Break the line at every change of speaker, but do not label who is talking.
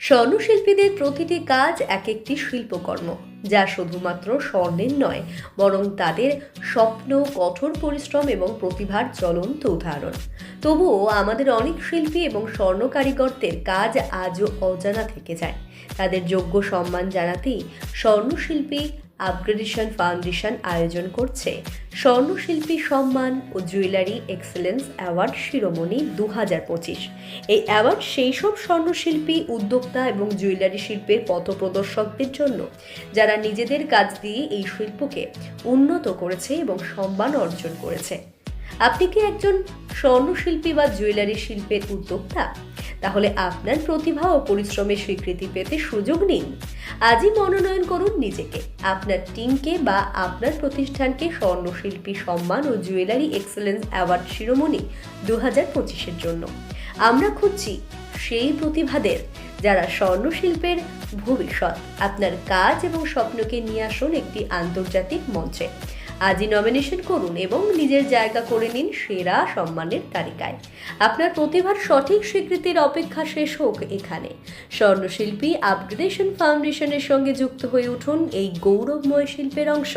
স্বর্ণশিল্পীদের প্রতিটি কাজ এক একটি শিল্পকর্ম, যা শুধুমাত্র স্বর্ণের নয়, বরং তাদের স্বপ্ন, কঠোর পরিশ্রম এবং প্রতিভার জ্বলন্ত উদাহরণ। তবুও আমাদের অনেক শিল্পী এবং স্বর্ণ কারিগরদের কাজ আজও অজানা থেকে যায়। তাদের যোগ্য সম্মান জানাতেই স্বর্ণশিল্পী আপগ্রেডেশন ফাউন্ডেশন আয়োজন করছে স্বর্ণশিল্পী সম্মান ও জুয়েলারি এক্সেলেন্স অ্যাওয়ার্ড শিরোমণি 2025। এই অ্যাওয়ার্ড সেই সব স্বর্ণশিল্পী, উদ্যোক্তা এবং জুয়েলারি শিল্পের পথপ্রদর্শকদের জন্য যারা নিজেদের কাজ দিয়ে এই শিল্পকে উন্নত করেছে এবং সম্মান অর্জন করেছে। আপনি কি একজন স্বর্ণশিল্পী বা জুয়েলারি শিল্পের উদ্যোক্তা? তাহলে আপনার প্রতিভা ও পরিশ্রমের স্বীকৃতি পেতে সুযোগ নিন। আজই মনোনয়ন করুন নিজেকে, আপনার টিমকে বা আপনার প্রতিষ্ঠানকে স্বর্ণশিল্পী সম্মান ও জুয়েলারি এক্সেলেন্স অ্যাওয়ার্ড শিরোমণি 2025-এর জন্য। আমরা খুঁজছি সেই প্রতিভাদের যারা স্বর্ণশিল্পের ভবিষ্যৎ। আপনার কাজ এবং স্বপ্নকে নিয়ে আসুন একটি আন্তর্জাতিক মঞ্চে। আজই নমিনেশন করুন এবং নিজের জায়গা করে নিন সেরা সম্মানের তালিকায়। আপনার প্রতিভার সঠিক স্বীকৃতির অপেক্ষা শেষ হোক এখানে। স্বর্ণশিল্পী আপগ্রেডেশন ফাউন্ডেশনের সঙ্গে যুক্ত হয়ে উঠুন এই গৌরবময় শিল্পের অংশ।